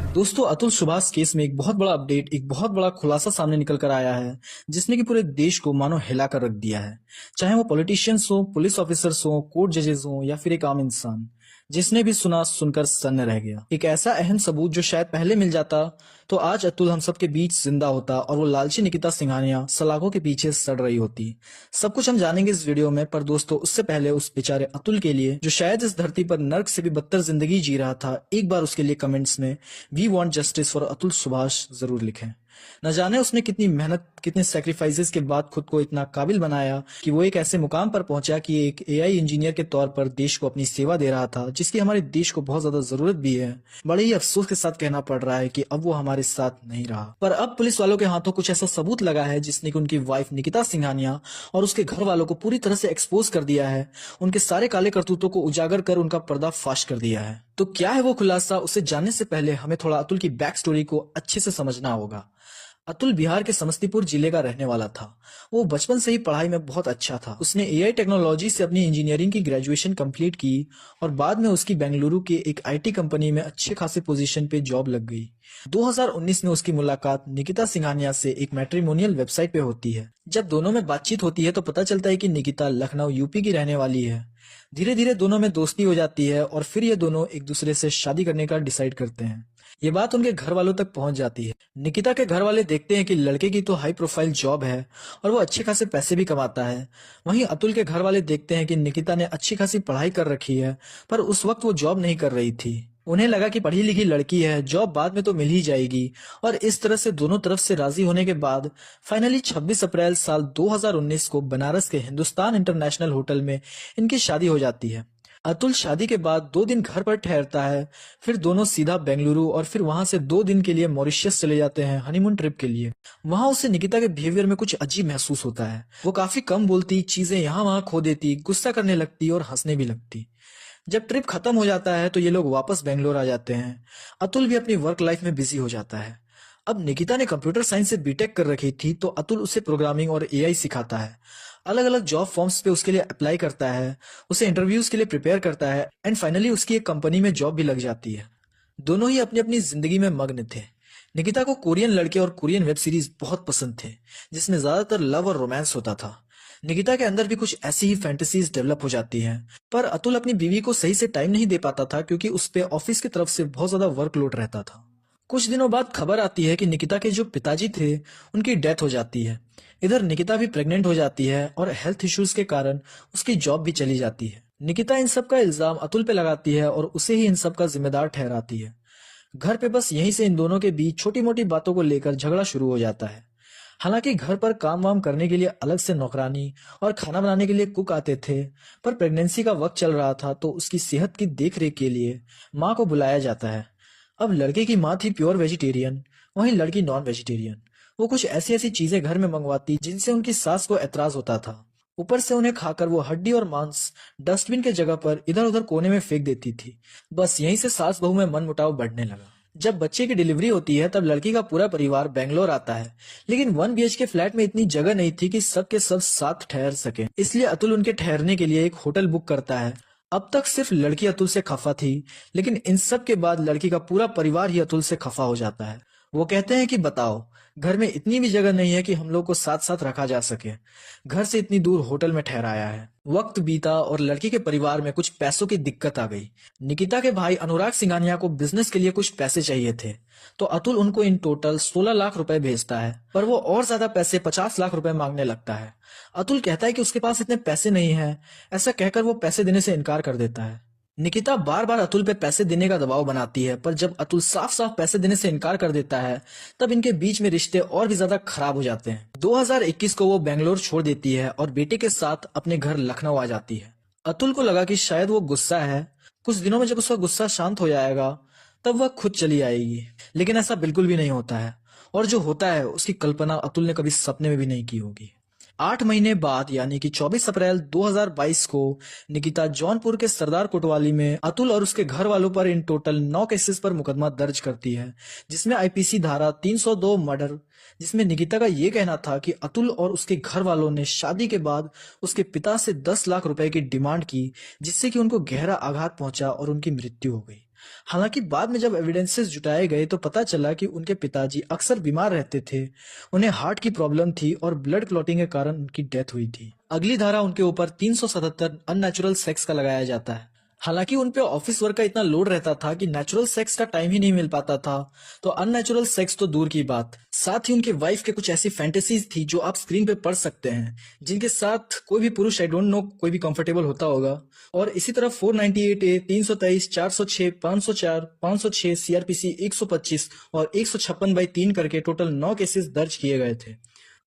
दोस्तों, अतुल सुभाष केस में एक बहुत बड़ा अपडेट, एक बहुत बड़ा खुलासा सामने निकल कर आया है, जिसने कि पूरे देश को मानो हिला कर रख दिया है। चाहे वो पॉलिटिशियंस हो, पुलिस ऑफिसर्स हो, कोर्ट जजेस हो या फिर एक आम इंसान, जिसने भी सुना सुनकर सन्न रह गया। एक ऐसा अहम सबूत जो शायद पहले मिल जाता तो आज अतुल हम सबके बीच जिंदा होता और वो लालची निकिता सिंघानिया सलाखों के पीछे सड़ रही होती। सब कुछ हम जानेंगे इस वीडियो में, पर दोस्तों उससे पहले उस बेचारे अतुल के लिए, जो शायद इस धरती पर नर्क से भी बदतर जिंदगी जी रहा था, एक बार उसके लिए कमेंट्स में we want justice for Atul Subhash जरूर लिखें। न जाने उसने कितनी मेहनत, कितने सेक्रीफाइसेस के बाद खुद को इतना काबिल बनाया कि वो एक ऐसे मुकाम पर पहुंचा कि एक एआई इंजीनियर के तौर पर देश को अपनी सेवा दे रहा था, जिसकी हमारे देश को बहुत ज्यादा जरूरत भी है। बड़े ही अफसोस के साथ कहना पड़ रहा है कि अब वो हमारे साथ नहीं रहा। पर अब पुलिस वालों के हाथों कुछ ऐसा सबूत लगा है जिसने कि उनकी वाइफ निकिता सिंघानिया और उसके घर वालों को पूरी तरह से एक्सपोज कर दिया है, उनके सारे काले करतूतों को उजागर कर उनका पर्दाफाश कर दिया है। तो क्या है वो खुलासा, उसे जानने से पहले हमें थोड़ा अतुल की बैक स्टोरी को अच्छे से समझना होगा। अतुल बिहार के समस्तीपुर जिले का रहने वाला था। वो बचपन से ही पढ़ाई में बहुत अच्छा था। उसने एआई टेक्नोलॉजी से अपनी इंजीनियरिंग की ग्रेजुएशन कंप्लीट की और बाद में उसकी बेंगलुरु के एक आईटी कंपनी में अच्छे खासे पोजीशन पे जॉब लग गई। 2019 में उसकी मुलाकात निकिता सिंघानिया से एक मैट्रिमोनियल वेबसाइट पे होती है। जब दोनों में बातचीत होती है तो पता चलता है कि निकिता लखनऊ यूपी की रहने वाली है। धीरे धीरे दोनों में दोस्ती हो जाती है और फिर ये दोनों एक दूसरे से शादी करने का डिसाइड करते हैं। ये बात उनके घर वालों तक पहुंच जाती है। निकिता के घर वाले देखते हैं कि लड़के की तो हाई प्रोफाइल जॉब है और वो अच्छे खासे पैसे भी कमाता है। वहीं अतुल के घर वाले देखते हैं कि निकिता ने अच्छी खासी पढ़ाई कर रखी है, पर उस वक्त वो जॉब नहीं कर रही थी। उन्हें लगा कि पढ़ी लिखी लड़की है, जॉब बाद में तो मिल ही जाएगी। और इस तरह से दोनों तरफ से राजी होने के बाद फाइनली 26 अप्रैल साल 2019 को बनारस के हिंदुस्तान इंटरनेशनल होटल में इनकी शादी हो जाती है। अतुल शादी के बाद 2 दिन घर पर ठहरता है, फिर दोनों सीधा बेंगलुरु और फिर वहां से 2 दिन के लिए मॉरिशस चले जाते हैं हनीमून ट्रिप के लिए। वहां उसे निकिता के बिहेवियर में कुछ अजीब महसूस होता है। वो काफी कम बोलती, चीजें यहाँ वहां खो देती, गुस्सा करने लगती और हंसने भी लगती। जब ट्रिप खत्म हो जाता है तो ये लोग वापस बेंगलोर आ जाते हैं। अतुल भी अपनी वर्क लाइफ में बिजी हो जाता है। अब निकिता ने कंप्यूटर साइंस से बीटेक कर रखी थी, तो अतुल उसे प्रोग्रामिंग और एआई सिखाता है। अलग अलग जॉब फॉर्म्स पे उसके लिए अप्लाई करता है, उसे इंटरव्यूज के लिए प्रिपेयर करता है एंड फाइनली उसकी एक कंपनी में जॉब भी लग जाती है। दोनों ही अपनी अपनी जिंदगी में मग्न थे। निकिता को कोरियन लड़के और कोरियन वेब सीरीज बहुत पसंद थे, जिसमें ज्यादातर लव और रोमांस होता था। निकिता के अंदर भी कुछ ऐसी ही फैंटेसीज डेवलप हो जाती हैं, पर अतुल अपनी बीवी को सही से टाइम नहीं दे पाता था क्योंकि उस पे ऑफिस की तरफ से बहुत ज्यादा वर्कलोड रहता था। कुछ दिनों बाद खबर आती है कि निकिता के जो पिताजी थे उनकी डेथ हो जाती है। इधर निकिता भी प्रेग्नेंट हो जाती है और हेल्थ इश्यूज के कारण उसकी जॉब भी चली जाती है। निकिता इन सब का इल्जाम अतुल पे लगाती है और उसे ही इन सब का जिम्मेदार ठहराती है। घर पे बस यहीं से इन दोनों के बीच छोटी मोटी बातों को लेकर झगड़ा शुरू हो जाता है। हालांकि घर पर काम वाम करने के लिए अलग से नौकरानी और खाना बनाने के लिए कुक आते थे, पर प्रेगनेंसी का वक्त चल रहा था तो उसकी सेहत की देखरेख के लिए माँ को बुलाया जाता है। अब लड़के की माँ थी प्योर वेजिटेरियन, वहीं लड़की नॉन वेजिटेरियन। वो कुछ ऐसी ऐसी चीजें घर में मंगवाती जिनसे उनकी सास को एतराज होता था। ऊपर से उन्हें खाकर वो हड्डी और मांस डस्टबिन के जगह पर इधर उधर कोने में फेंक देती थी। बस यहीं से सास बहू में मनमुटाव बढ़ने लगा। जब बच्चे की डिलीवरी होती है तब लड़की का पूरा परिवार बेंगलोर आता है, लेकिन 1 BHK फ्लैट में इतनी जगह नहीं थी कि सब के सब साथ ठहर सके। इसलिए अतुल उनके ठहरने के लिए एक होटल बुक करता है। अब तक सिर्फ लड़की अतुल से खफा थी, लेकिन इन सब के बाद लड़की का पूरा परिवार ही अतुल से खफा हो जाता है। वो कहते हैं कि बताओ, घर में इतनी भी जगह नहीं है कि हम लोग को साथ साथ रखा जा सके। घर से इतनी दूर होटल में ठहराया है। वक्त बीता और लड़की के परिवार में कुछ पैसों की दिक्कत आ गई। निकिता के भाई अनुराग सिंघानिया को बिजनेस के लिए कुछ पैसे चाहिए थे, तो अतुल उनको इन टोटल 16 लाख रुपए भेजता है, पर वो और ज्यादा पैसे 50 लाख रुपए मांगने लगता है। अतुल कहता है कि उसके पास इतने पैसे नहीं है। ऐसा कहकर वो पैसे देने से इनकार कर देता है। निकिता बार बार अतुल पे पैसे देने का दबाव बनाती है, पर जब अतुल साफ साफ पैसे देने से इनकार कर देता है तब इनके बीच में रिश्ते और भी ज्यादा खराब हो जाते हैं। 2021 को वो बेंगलोर छोड़ देती है और बेटे के साथ अपने घर लखनऊ आ जाती है। अतुल को लगा कि शायद वो गुस्सा है, कुछ दिनों में जब उसका गुस्सा शांत हो जाएगा तब वह खुद चली आएगी, लेकिन ऐसा बिल्कुल भी नहीं होता है। और जो होता है उसकी कल्पना अतुल ने कभी सपने में भी नहीं की होगी। 8 महीने बाद यानी कि 24 अप्रैल 2022 को निकिता जौनपुर के सरदार कोतवाली में अतुल और उसके घर वालों पर इन टोटल 9 केसेस पर मुकदमा दर्ज करती है, जिसमें आईपीसी धारा 302 मर्डर, जिसमें निकिता का ये कहना था कि अतुल और उसके घर वालों ने शादी के बाद उसके पिता से 10 लाख रुपए की डिमांड की, जिससे कि उनको गहरा आघात पहुंचा और उनकी मृत्यु हो गई। हालांकि बाद में जब एविडेंसेस जुटाए गए तो पता चला कि उनके पिताजी अक्सर बीमार रहते थे, उन्हें हार्ट की प्रॉब्लम थी और ब्लड क्लॉटिंग के कारण उनकी डेथ हुई थी। अगली धारा उनके ऊपर 377 अननेचुरल सेक्स का लगाया जाता है। हालांकि उन पे ऑफिस वर्क का इतना लोड रहता था कि नेचुरल सेक्स का टाइम ही नहीं मिल पाता था, तो अननेचुरल सेक्स तो दूर की बात, साथ ही उनकी वाइफ के कुछ ऐसी फैंटेसीज थी जो आप स्क्रीन पे पढ़ सकते हैं, जिनके साथ कोई भी पुरुष, आई डोंट नो, कोई भी कंफर्टेबल होता होगा। और इसी तरह 498 ए, 323, 406, 504, 506, सीआरपीसी 125 और 156/3 करके टोटल 9 केसेस दर्ज किए गए थे।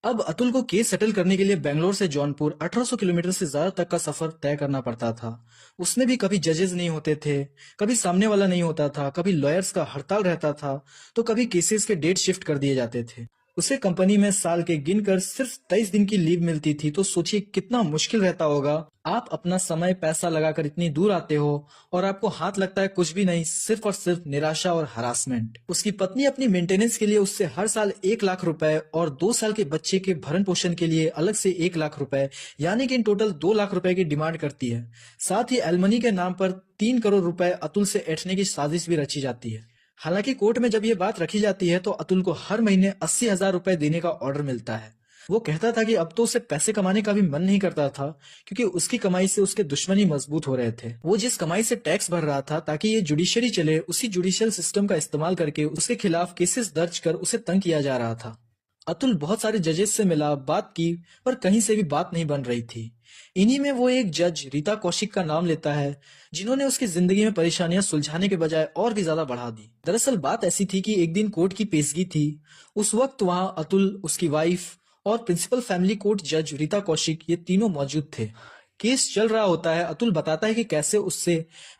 अब अतुल को केस सेटल करने के लिए बेंगलोर से जौनपुर 1800 किलोमीटर से ज्यादा तक का सफर तय करना पड़ता था। उसमें भी कभी जजेस नहीं होते थे, कभी सामने वाला नहीं होता था, कभी लॉयर्स का हड़ताल रहता था, तो कभी केसेस के डेट शिफ्ट कर दिए जाते थे। उसे कंपनी में साल के गिनकर सिर्फ 23 दिन की लीव मिलती थी, तो सोचिए कितना मुश्किल रहता होगा। आप अपना समय पैसा लगाकर इतनी दूर आते हो और आपको हाथ लगता है कुछ भी नहीं, सिर्फ और सिर्फ निराशा और हरासमेंट। उसकी पत्नी अपनी मेंटेनेंस के लिए उससे हर साल 1 लाख रुपए और 2 साल के बच्चे के भरण पोषण के लिए अलग से 1 लाख रुपए, यानी कि इन टोटल 2 लाख रुपए की डिमांड करती है। साथ ही एलमनी के नाम पर 3 करोड़ रुपए अतुल से ऐंठने की साजिश भी रची जाती है। हालांकि कोर्ट में जब ये बात रखी जाती है तो अतुल को हर महीने 80,000 रुपए देने का ऑर्डर मिलता है। वो कहता था कि अब तो उसे पैसे कमाने का भी मन नहीं करता था, क्योंकि उसकी कमाई से उसके दुश्मनी मजबूत हो रहे थे। वो जिस कमाई से टैक्स भर रहा था ताकि ये जुडिशरी चले, उसी जुडिशियल सिस्टम का इस्तेमाल करके उसके खिलाफ केसेस दर्ज कर उसे तंग किया जा रहा था। अतुल बहुत सारे जजेस से मिला, बात की, पर कहीं से भी बात नहीं बन रही थी। इन्हीं में वो एक जज रीता कौशिक का नाम लेता है, जिन्होंने उसकी जिंदगी में परेशानियां सुलझाने के बजाय और भी ज्यादा बढ़ा दी। दरअसल बात ऐसी थी कि एक दिन कोर्ट की पेशगी थी। उस वक्त वहां अतुल, उसकी वाइफ और प्रिंसिपल फैमिली कोर्ट जज रीता कौशिक, ये तीनों मौजूद थे। केस चल रहा होता है। अतुल बताता है कि कैसे उससे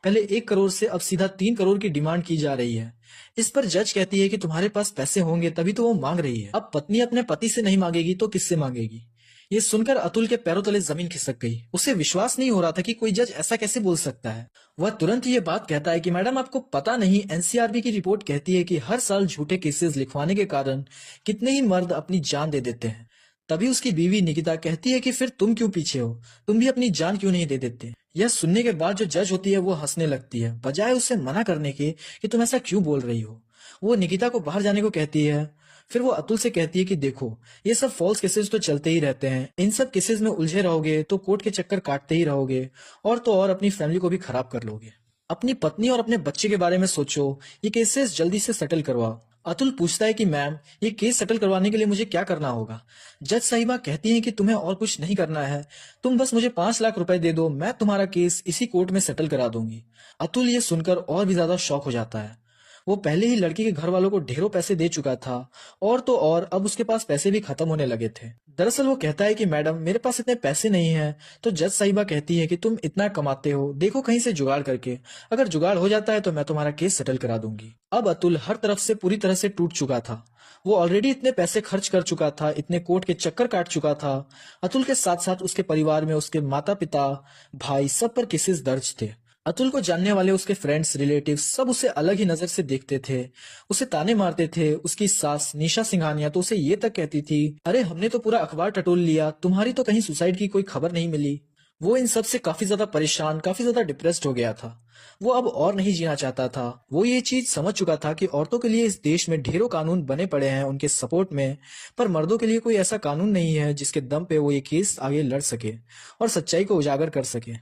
पहले 1 करोड़ से अब सीधा 3 करोड़ की डिमांड की जा रही है। इस पर जज कहती है कि तुम्हारे पास पैसे होंगे तभी तो वो मांग रही है। अब पत्नी अपने पति से नहीं मांगेगी तो किससे मांगेगी? ये सुनकर अतुल के पैरों तले जमीन खिसक गई। उसे विश्वास नहीं हो रहा था कि कोई जज ऐसा कैसे बोल सकता है। वह तुरंत ये बात कहता है कि मैडम, आपको पता नहीं, एनसीआरबी की रिपोर्ट कहती है कि हर साल झूठे केसेस लिखवाने के कारण कितने ही मर्द अपनी जान दे देते हैं। तभी उसकी बीवी निकिता कहती है कि फिर तुम क्यों पीछे हो, तुम भी अपनी जान क्यों नहीं दे देते। यह सुनने के बाद जो जज होती है वो हंसने लगती है, बजाय उसे मना करने के कि तुम ऐसा क्यों बोल रही हो। वो निकिता को बाहर जाने को कहती है। फिर वो अतुल से कहती है कि देखो, ये सब फॉल्स केसेस तो चलते ही रहते हैं, इन सब केसेस में उलझे रहोगे तो कोर्ट के चक्कर काटते ही रहोगे, और तो और अपनी फैमिली को भी खराब कर लोगे। अपनी पत्नी और अपने बच्चे के बारे में सोचो, ये केसेस जल्दी से सेटल करवाओ। अतुल पूछता है कि मैम, ये केस सेटल करवाने के लिए मुझे क्या करना होगा? जज साहिबा कहती हैं कि तुम्हें और कुछ नहीं करना है, तुम बस मुझे 5 लाख रुपए दे दो, मैं तुम्हारा केस इसी कोर्ट में सेटल करा दूंगी। अतुल ये सुनकर और भी ज्यादा शॉक हो जाता है। वो पहले ही लड़की के घर वालों को ढेरों पैसे दे चुका था, और तो और अब उसके पास पैसे भी खत्म होने लगे थे। दरअसल वो कहता है कि मैडम, मेरे पास इतने पैसे नहीं हैं। तो जज साहिबा कहती है कि तुम इतना कमाते हो, देखो कहीं से जुगाड़ करके, अगर जुगाड़ हो जाता है तो मैं तुम्हारा केस सेटल करा दूंगी। अब अतुल हर तरफ से पूरी तरह से टूट चुका था। वो ऑलरेडी इतने पैसे खर्च कर चुका था, इतने कोर्ट के चक्कर काट चुका था। अतुल के साथ साथ उसके परिवार में उसके माता पिता, भाई, सब पर केसेस दर्ज थे। अतुल को जानने वाले उसके फ्रेंड्स, रिलेटिव्स सब उसे अलग ही नजर से देखते थे, उसे ताने मारते थे। उसकी सास निशा सिंघानिया तो उसे ये तक कहती थी, अरे हमने तो पूरा अखबार टटोल लिया, तुम्हारी तो कहीं सुसाइड की कोई खबर नहीं मिली। वो इन सब से काफी ज्यादा परेशान, काफी ज्यादा डिप्रेस्ड हो गया था। वो अब और नहीं जीना चाहता था। वो ये चीज समझ चुका था कि औरतों के लिए इस देश में ढेरों कानून बने पड़े हैं उनके सपोर्ट में, पर मर्दों के लिए कोई ऐसा कानून नहीं है जिसके दम पे वो ये केस आगे लड़ सके और सच्चाई को उजागर कर सके।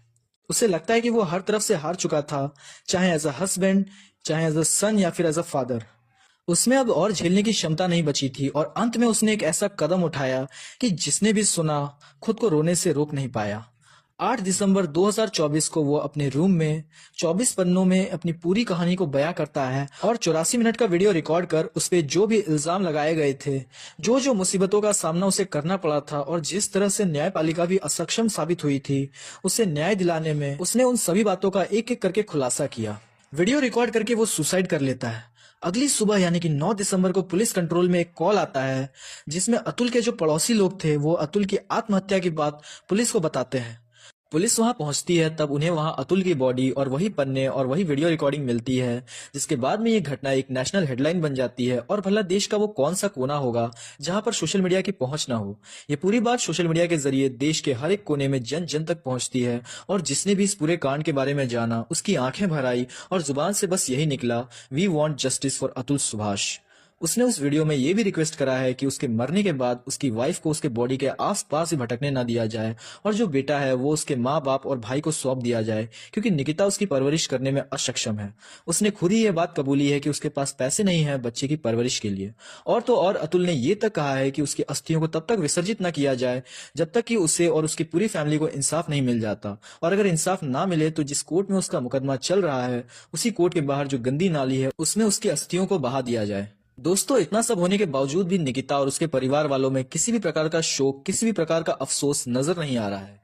उसे लगता है कि वो हर तरफ से हार चुका था, चाहे एज अ हस्बैंड, चाहे एज अ सन या फिर एज अ फादर। उसमें अब और झेलने की क्षमता नहीं बची थी, और अंत में उसने एक ऐसा कदम उठाया कि जिसने भी सुना खुद को रोने से रोक नहीं पाया। 8 दिसंबर 2024 को वो अपने रूम में 24 पन्नों में अपनी पूरी कहानी को बयां करता है और 84 मिनट का वीडियो रिकॉर्ड कर उस पे जो भी इल्जाम लगाए गए थे, जो जो मुसीबतों का सामना उसे करना पड़ा था और जिस तरह से न्यायपालिका भी असक्षम साबित हुई थी उसे न्याय दिलाने में, उसने उन सभी बातों का एक एक करके खुलासा किया। वीडियो रिकॉर्ड करके वो सुसाइड कर लेता है। अगली सुबह यानी कि 9 दिसंबर को पुलिस कंट्रोल में एक कॉल आता है, जिसमें अतुल के जो पड़ोसी लोग थे वो अतुल की आत्महत्या की बात पुलिस को बताते हैं। पुलिस वहां पहुंचती है तब उन्हें वहां अतुल की बॉडी और वही पन्ने और वही वीडियो रिकॉर्डिंग मिलती है, जिसके बाद में ये घटना एक नेशनल हेडलाइन बन जाती है। और भला देश का वो कौन सा कोना होगा जहां पर सोशल मीडिया की पहुंच ना हो। ये पूरी बात सोशल मीडिया के जरिए देश के हर एक कोने में जन जन तक पहुंचती है, और जिसने भी इस पूरे कांड के बारे में जाना उसकी आंखें भर आई और जुबान से बस यही निकला, we want justice for Atul Subhash. उसने उस वीडियो में ये भी रिक्वेस्ट करा है कि उसके मरने के बाद उसकी वाइफ को उसके बॉडी के आसपास ही भटकने ना दिया जाए, और जो बेटा है वो उसके माँ बाप और भाई को सौंप दिया जाए, क्योंकि निकिता उसकी परवरिश करने में अक्षम है। उसने खुद ही ये बात कबूली है कि उसके पास पैसे नहीं है बच्चे की परवरिश के लिए। और तो और अतुल ने ये तक कहा है कि उसकी अस्थियों को तब तक विसर्जित न किया जाए जब तक कि उसे और उसकी पूरी फैमिली को इंसाफ नहीं मिल जाता, और अगर इंसाफ ना मिले तो जिस कोर्ट में उसका मुकदमा चल रहा है उसी कोर्ट के बाहर जो गंदी नाली है उसमें उसकी अस्थियों को बहा दिया जाए। दोस्तों, इतना सब होने के बावजूद भी निकिता और उसके परिवार वालों में किसी भी प्रकार का शोक, किसी भी प्रकार का अफसोस नजर नहीं आ रहा है।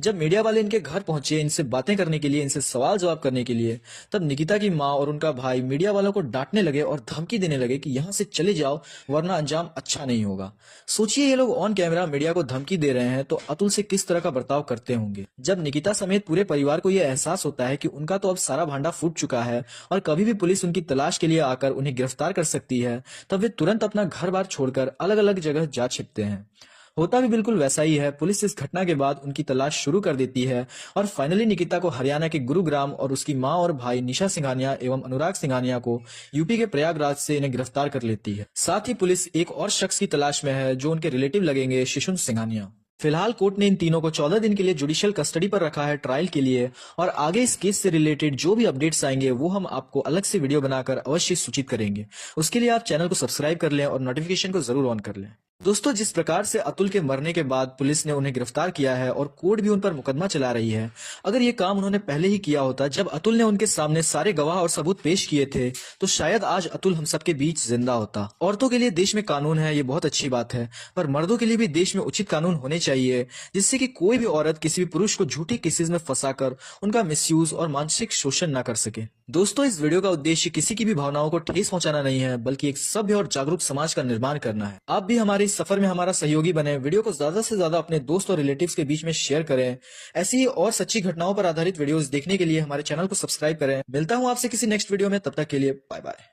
जब मीडिया वाले इनके घर पहुंचे इनसे बातें करने के लिए, इनसे सवाल जवाब करने के लिए, तब निकिता की माँ और उनका भाई मीडिया वालों को डांटने लगे और धमकी देने लगे कि यहाँ से चले जाओ वरना अंजाम अच्छा नहीं होगा। सोचिए, ये लोग ऑन कैमरा मीडिया को धमकी दे रहे हैं तो अतुल से किस तरह का बर्ताव करते होंगे। जब निकिता समेत पूरे परिवार को यह एहसास होता है कि उनका तो अब सारा भांडा फूट चुका है और कभी भी पुलिस उनकी तलाश के लिए आकर उन्हें गिरफ्तार कर सकती है, तब वे तुरंत अपना घर बार छोड़कर अलग अलग जगह जा छिपते हैं। होता भी बिल्कुल वैसा ही है। पुलिस इस घटना के बाद उनकी तलाश शुरू कर देती है और फाइनली निकिता को हरियाणा के गुरुग्राम और उसकी मां और भाई निशा सिंघानिया एवं अनुराग सिंघानिया को यूपी के प्रयागराज से इन्हें गिरफ्तार कर लेती है। साथ ही पुलिस एक और शख्स की तलाश में है जो उनके रिलेटिव लगेंगे, शिशुन सिंघानिया। फिलहाल कोर्ट ने इन तीनों को 14 दिन के लिए जुडिशियल कस्टडी पर रखा है ट्रायल के लिए, और आगे इस केस से रिलेटेड जो भी अपडेट्स आएंगे वो हम आपको अलग से वीडियो बनाकर अवश्य सूचित करेंगे। उसके लिए आप चैनल को सब्सक्राइब कर लें और नोटिफिकेशन को जरूर ऑन कर लें। दोस्तों, जिस प्रकार से अतुल के मरने के बाद पुलिस ने उन्हें गिरफ्तार किया है और कोर्ट भी उन पर मुकदमा चला रही है, अगर ये काम उन्होंने पहले ही किया होता जब अतुल ने उनके सामने सारे गवाह और सबूत पेश किए थे, तो शायद आज अतुल हम सबके बीच जिंदा होता। औरतों के लिए देश में कानून है, ये बहुत अच्छी बात है, पर मर्दों के लिए भी देश में उचित कानून होने चाहिए, जिससे कि कोई भी औरत किसी भी पुरुष को झूठी केसेस में फंसाकर उनका मिसयूज और मानसिक शोषण ना कर सके। दोस्तों, इस वीडियो का उद्देश्य किसी की भी भावनाओं को ठेस पहुंचाना नहीं है, बल्कि एक सभ्य और जागरूक समाज का निर्माण करना है। आप भी हमारे इस सफर में हमारा सहयोगी बने। वीडियो को ज्यादा से ज्यादा अपने दोस्त और रिलेटिव्स के बीच में शेयर करें। ऐसी ही और सच्ची घटनाओं पर आधारित वीडियोस देखने के लिए हमारे चैनल को सब्सक्राइब करें। मिलता हूं आपसे किसी नेक्स्ट वीडियो में, तब तक के लिए बाय बाय।